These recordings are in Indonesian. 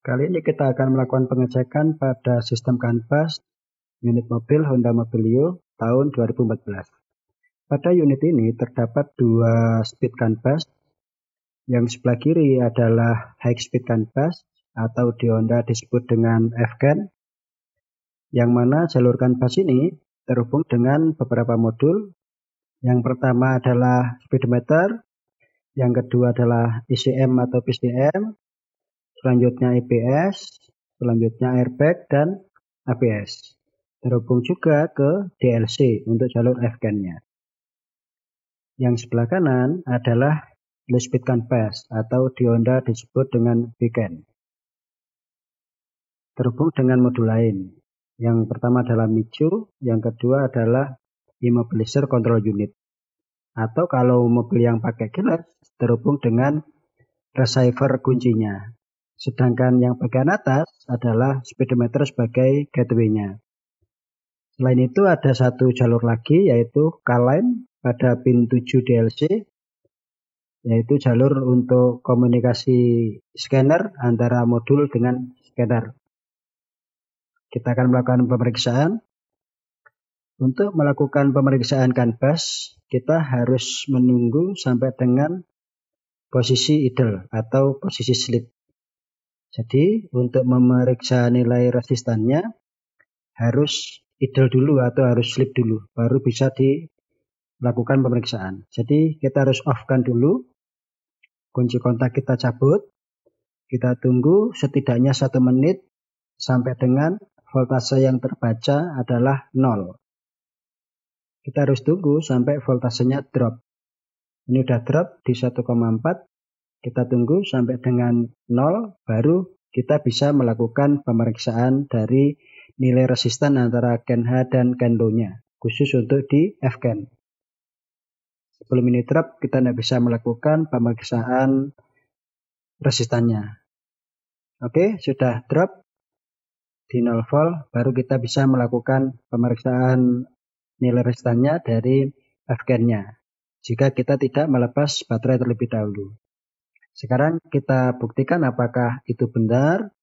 Kali ini kita akan melakukan pengecekan pada sistem CAN bus unit mobil Honda Mobilio tahun 2014. Pada unit ini terdapat dua speed CAN bus. Yang sebelah kiri adalah high speed CAN bus atau di Honda disebut dengan FCAN, yang mana jalur CAN bus ini terhubung dengan beberapa modul. Yang pertama adalah speedometer, yang kedua adalah ECM atau PCM, selanjutnya EBS, selanjutnya airbag dan ABS. Terhubung juga ke DLC untuk jalur FCAN-nya. Yang sebelah kanan adalah low speed CAN bus atau di Honda disebut dengan BCAN. Terhubung dengan modul lain. Yang pertama adalah MICU, yang kedua adalah Immobilizer Control Unit. Atau kalau mobil yang pakai gearless terhubung dengan receiver kuncinya. Sedangkan yang bagian atas adalah speedometer sebagai gateway-nya. Selain itu ada satu jalur lagi yaitu K-line pada pin 7 DLC, yaitu jalur untuk komunikasi scanner antara modul dengan scanner. Kita akan melakukan pemeriksaan. Untuk melakukan pemeriksaan CAN bus, kita harus menunggu sampai dengan posisi idle atau posisi sleep. Jadi untuk memeriksa nilai resistannya harus idle dulu atau harus sleep dulu, baru bisa dilakukan pemeriksaan. Jadi kita harus off-kan dulu, kunci kontak kita cabut, kita tunggu setidaknya 1 menit sampai dengan voltase yang terbaca adalah 0. Kita harus tunggu sampai voltasenya drop. Ini udah drop di 1,4. Kita tunggu sampai dengan 0, baru kita bisa melakukan pemeriksaan dari nilai resistan antara CAN H dan CAN low-nya, khusus untuk di FCAN. Sebelum ini drop, kita tidak bisa melakukan pemeriksaan resistannya. Oke, sudah drop di 0 volt, baru kita bisa melakukan pemeriksaan nilai resistannya dari FCAN-nya, jika kita tidak melepas baterai terlebih dahulu. Sekarang kita buktikan apakah itu benar.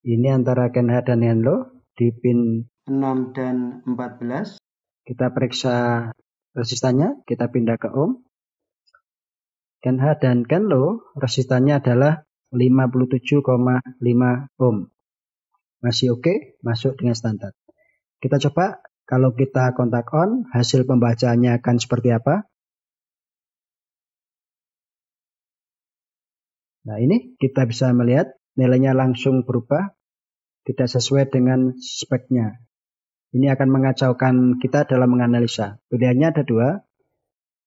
Ini antara CAN H dan CAN low di pin 6 dan 14. Kita periksa resistannya, kita pindah ke ohm. CAN H dan CAN low resistannya adalah 57,5 ohm. Masih oke, masuk dengan standar. Kita coba kalau kita kontak on, hasil pembacaannya akan seperti apa? Nah, ini kita bisa melihat nilainya langsung berubah, tidak sesuai dengan speknya. Ini akan mengacaukan kita dalam menganalisa. Pilihannya ada dua,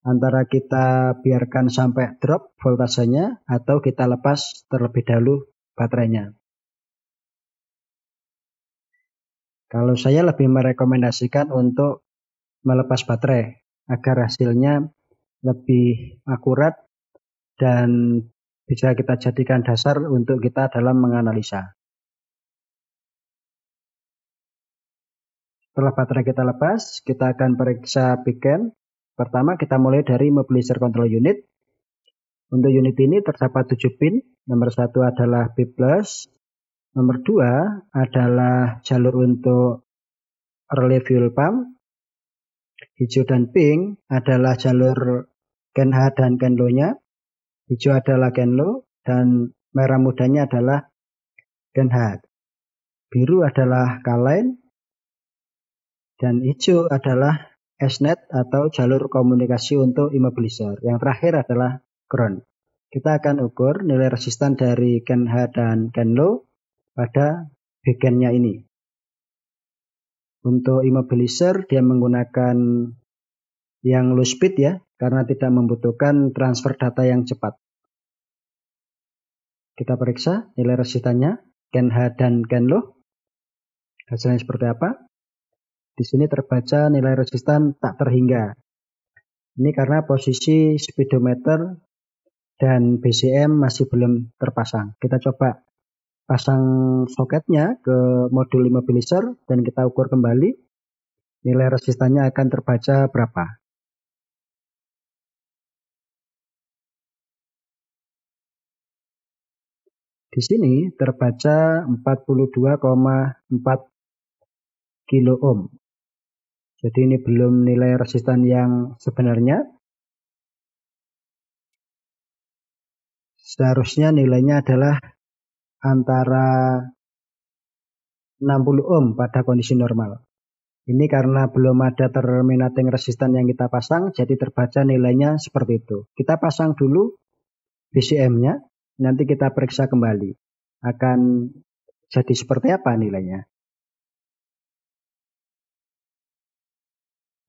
antara kita biarkan sampai drop voltasenya atau kita lepas terlebih dahulu baterainya. Kalau saya lebih merekomendasikan untuk melepas baterai agar hasilnya lebih akurat dan bisa kita jadikan dasar untuk kita dalam menganalisa. Setelah baterai kita lepas, kita akan periksa BCAN. Pertama kita mulai dari Immobilizer Control Unit. Untuk unit ini terdapat 7 pin. Nomor 1 adalah B+, nomor 2 adalah jalur untuk relay fuel pump. Hijau dan pink adalah jalur CAN H dan CAN low-nya. Hijau adalah CAN low dan merah mudanya adalah CAN H. Biru adalah K-line dan hijau adalah S-net atau jalur komunikasi untuk immobilizer. Yang terakhir adalah ground. Kita akan ukur nilai resistan dari CAN H dan CAN low pada BCAN-nya ini. Untuk immobilizer dia menggunakan yang low speed ya, karena tidak membutuhkan transfer data yang cepat. Kita periksa nilai resistannya, CAN H dan CAN low. Hasilnya seperti apa? Di sini terbaca nilai resistan tak terhingga. Ini karena posisi speedometer dan BCM masih belum terpasang. Kita coba pasang soketnya ke modul immobilizer dan kita ukur kembali nilai resistannya akan terbaca berapa. Di sini terbaca 42,4 kilo ohm. Jadi ini belum nilai resistan yang sebenarnya. Seharusnya nilainya adalah antara 60 ohm pada kondisi normal. Ini karena belum ada terminating resistan yang kita pasang, jadi terbaca nilainya seperti itu. Kita pasang dulu BCM-nya, nanti kita periksa kembali. Akan jadi seperti apa nilainya.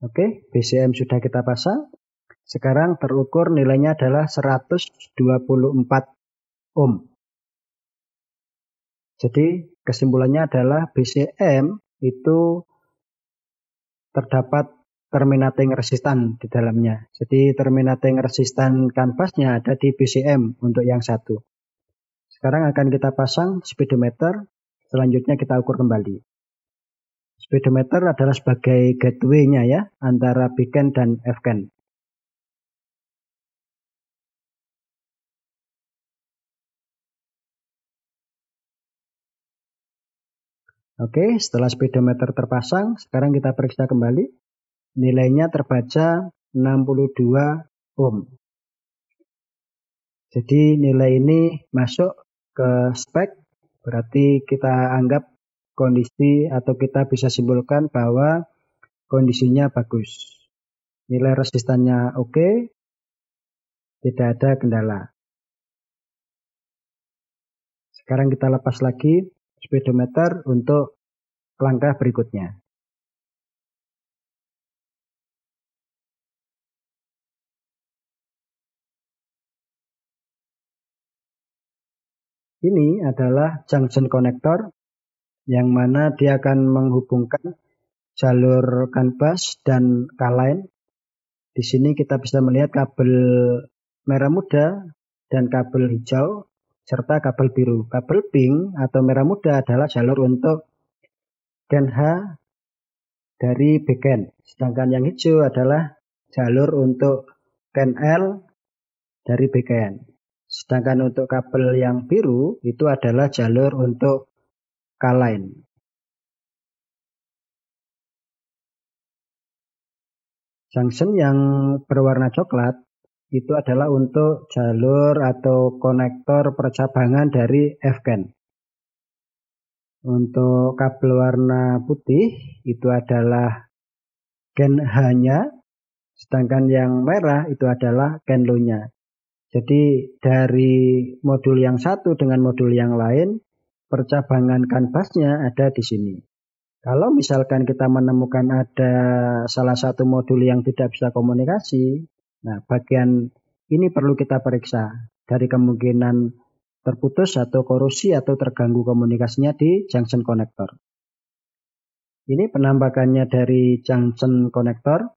Oke, BCM sudah kita pasang. Sekarang terukur nilainya adalah 124 ohm. Jadi kesimpulannya adalah BCM itu terdapat terminating resistan di dalamnya. Jadi terminating resistan kanvasnya ada di BCM untuk yang satu. Sekarang akan kita pasang speedometer, selanjutnya kita ukur kembali. Speedometer adalah sebagai gateway-nya ya, antara beacon dan fcan. Oke, setelah speedometer terpasang, sekarang kita periksa kembali. Nilainya terbaca 62 ohm. Jadi nilai ini masuk ke spek, berarti kita anggap kondisi atau kita bisa simpulkan bahwa kondisinya bagus. Nilai resistannya oke, tidak ada kendala. Sekarang kita lepas lagi speedometer untuk langkah berikutnya. Ini adalah junction connector yang mana dia akan menghubungkan jalur kanvas dan K-line. Di sini kita bisa melihat kabel merah muda dan kabel hijau serta kabel biru. Kabel pink atau merah muda adalah jalur untuk gen H dari beacon. Sedangkan yang hijau adalah jalur untuk gen L dari beacon. Sedangkan untuk kabel yang biru itu adalah jalur untuk K-line. Junction yang berwarna coklat itu adalah untuk jalur atau konektor percabangan dari fcan. Untuk kabel warna putih itu adalah gen H-nya, sedangkan yang merah itu adalah gen low-nya. Jadi dari modul yang satu dengan modul yang lain, percabangan kanvasnya ada di sini. Kalau misalkan kita menemukan ada salah satu modul yang tidak bisa komunikasi, nah bagian ini perlu kita periksa dari kemungkinan terputus atau korosi atau terganggu komunikasinya di junction connector. Ini penampakannya dari junction connector.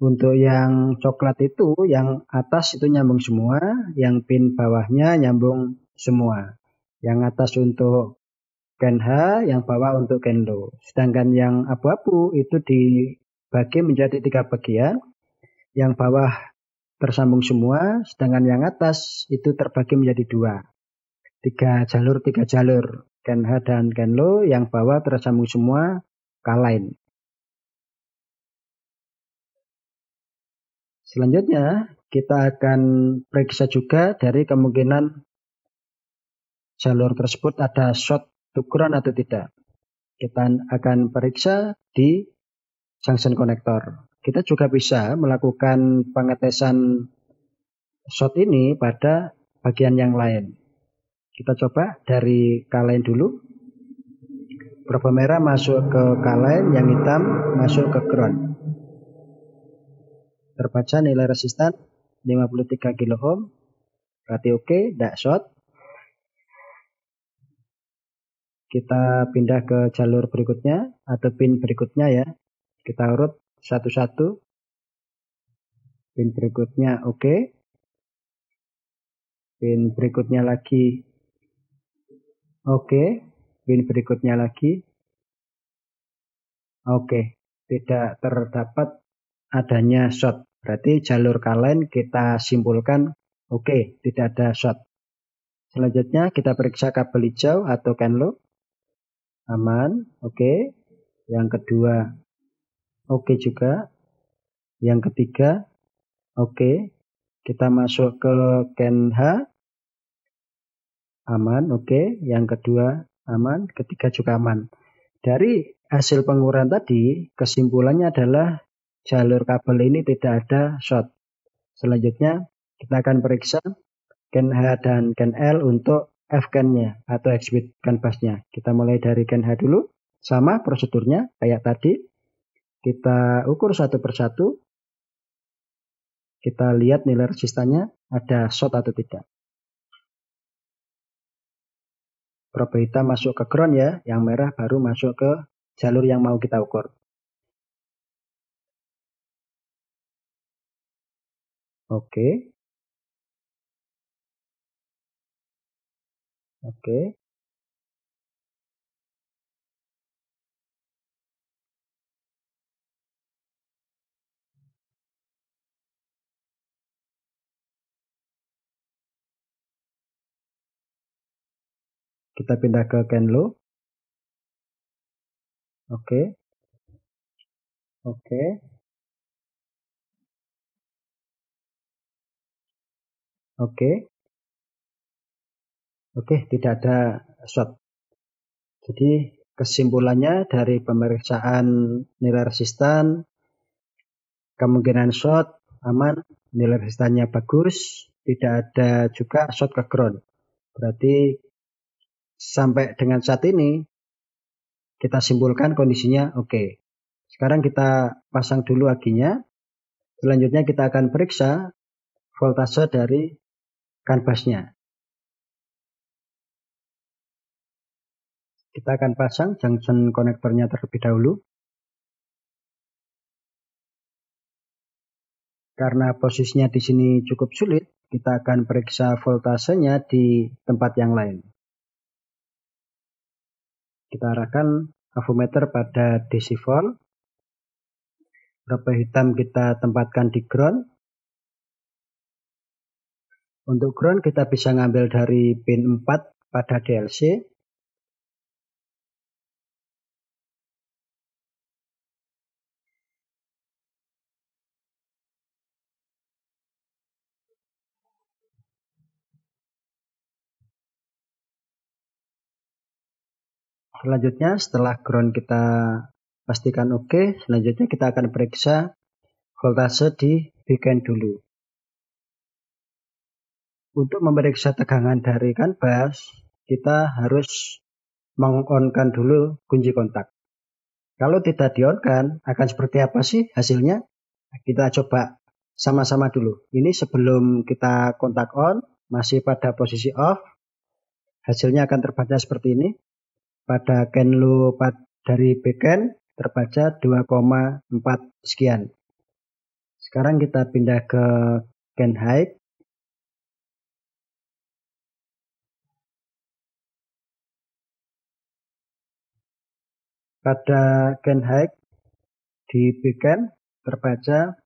Untuk yang coklat itu, yang atas itu nyambung semua, yang pin bawahnya nyambung semua. Yang atas untuk gen H, yang bawah untuk gen low. Sedangkan yang abu-abu itu dibagi menjadi 3 bagian. Yang bawah tersambung semua, sedangkan yang atas itu terbagi menjadi 2. 3 jalur, gen H dan gen low, yang bawah tersambung semua, K-line. Selanjutnya, kita akan periksa juga dari kemungkinan jalur tersebut ada short to ground atau tidak. Kita akan periksa di junction connector. Kita juga bisa melakukan pengetesan short ini pada bagian yang lain. Kita coba dari K-line dulu. Probe merah masuk ke K-line, yang hitam masuk ke ground. Terbaca nilai resistan 53 kilo ohm. Berarti oke, tidak short. Kita pindah ke jalur berikutnya atau pin berikutnya ya. Kita urut satu-satu. Pin berikutnya oke. Pin berikutnya lagi oke. Pin berikutnya lagi oke. Tidak terdapat adanya short. Berarti jalur K-line kita simpulkan Oke, tidak ada short. Selanjutnya kita periksa kabel hijau atau Kenlo. Aman, oke. Yang kedua, oke juga. Yang ketiga, oke. Kita masuk ke Ken H. Aman, oke. Yang kedua, aman. Ketiga juga aman. Dari hasil pengukuran tadi, kesimpulannya adalah jalur kabel ini tidak ada short. Selanjutnya, kita akan periksa Ken H dan Ken L untuk F-Ken-nya atau exhibit CAN busnya. Kita mulai dari Ken H dulu. Sama prosedurnya kayak tadi. Kita ukur satu persatu. Kita lihat nilai resistannya ada short atau tidak. Probe hitam masuk ke ground ya, yang merah baru masuk ke jalur yang mau kita ukur. Oke. Oke. Kita pindah ke Kenlo. Oke. Oke. Oke. Oke, tidak ada short. Jadi kesimpulannya dari pemeriksaan nilai resistan, kemungkinan short aman, nilai resistannya bagus, tidak ada juga short ke ground. Berarti sampai dengan saat ini kita simpulkan kondisinya oke. Sekarang kita pasang dulu aginya. Selanjutnya kita akan periksa voltase dari CAN busnya. Kita akan pasang junction konektornya terlebih dahulu. Karena posisinya di sini cukup sulit, kita akan periksa voltasenya di tempat yang lain. Kita arahkan avometer pada DC volt. Probe hitam kita tempatkan di ground. Untuk ground kita bisa ngambil dari pin 4 pada DLC. Selanjutnya setelah ground kita pastikan oke, selanjutnya kita akan periksa voltase di weekend dulu. Untuk memeriksa tegangan dari CAN bus, kita harus meng-on-kan dulu kunci kontak. Kalau tidak di-on-kan, akan seperti apa sih hasilnya? Kita coba sama-sama dulu. Ini sebelum kita kontak on, masih pada posisi off. Hasilnya akan terbaca seperti ini. Pada Kenlo dari backend terbaca 2,4 sekian. Sekarang kita pindah ke Ken High. Pada Ken High di backend terbaca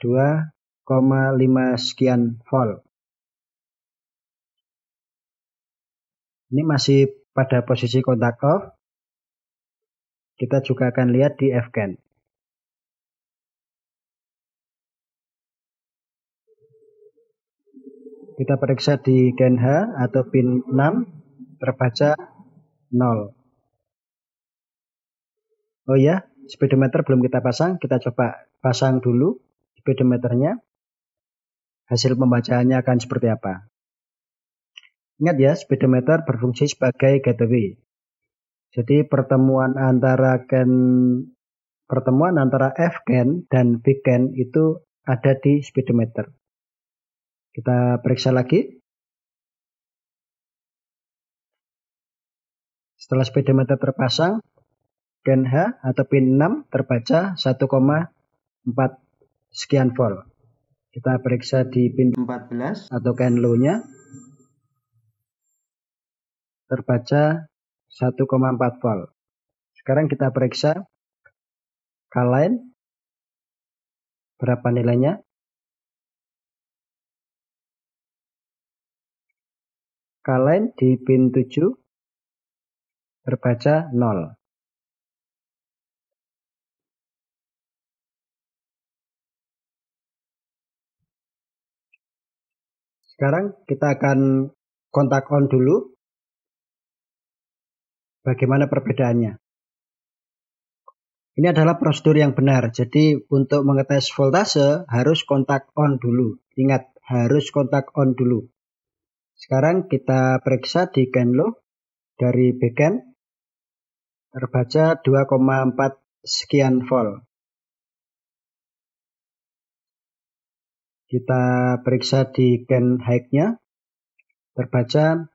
2,5 sekian volt. Ini masih pada posisi kontak off. Kita juga akan lihat di F-Can. Kita periksa di Ken H atau pin 6 terbaca 0. Oh ya, speedometer belum kita pasang. Kita coba pasang dulu speedometernya. Hasil pembacaannya akan seperti apa. Ingat ya, speedometer berfungsi sebagai gateway. Jadi pertemuan antara F-Can dan V-Can itu ada di speedometer. Kita periksa lagi. Setelah speedometer terpasang, Ken H atau pin 6 terbaca 1,4 sekian volt. Kita periksa di pin 14 atau Ken low-nya. Terbaca 1,4 volt. Sekarang kita periksa K-line. Berapa nilainya? K-line di pin 7 terbaca 0. Sekarang kita akan kontak on dulu. Bagaimana perbedaannya? Ini adalah prosedur yang benar. Jadi untuk mengetes voltase harus kontak on dulu. Ingat, harus kontak on dulu. Sekarang kita periksa di can low dari backend. Terbaca 2,4 sekian volt. Kita periksa di can high-nya, terbaca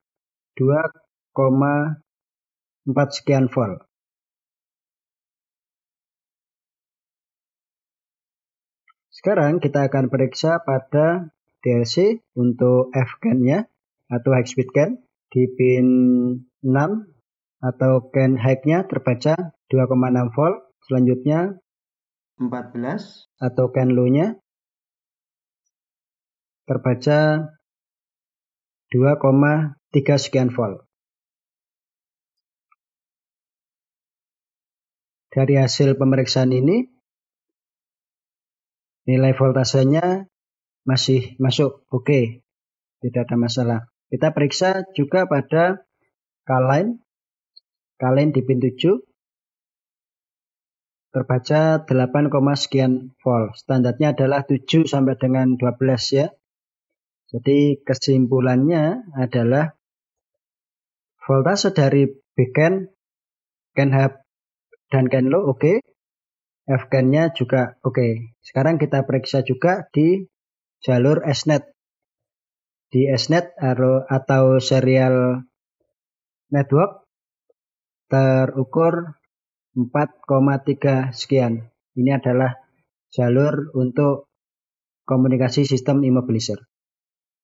2,4 sekian volt. Sekarang kita akan periksa pada DLC untuk F-can-nya atau high speed can di pin 6 atau can high-nya terbaca 2,6 volt. Selanjutnya 14 atau can low-nya terbaca 2,3 sekian volt. Dari hasil pemeriksaan ini, nilai voltasenya masih masuk, oke, tidak ada masalah. Kita periksa juga pada K-line di pin 7, terbaca 8, sekian volt. Standarnya adalah 7 sampai dengan 12 ya. Jadi kesimpulannya adalah voltase dari backend, can high dan can low oke. F-can-nya juga oke. Sekarang kita periksa juga di jalur SNET. Di SNET atau serial network terukur 4,3 sekian. Ini adalah jalur untuk komunikasi sistem immobilizer.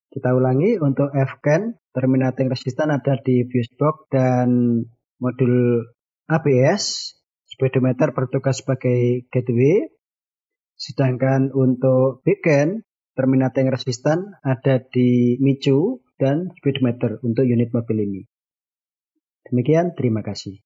Kita ulangi, untuk F-can terminating resistance ada di fuse box dan modul ABS. Speedometer bertugas sebagai gateway. Sedangkan untuk backend terminating resistance ada di micu dan speedometer untuk unit mobil ini. Demikian, terima kasih.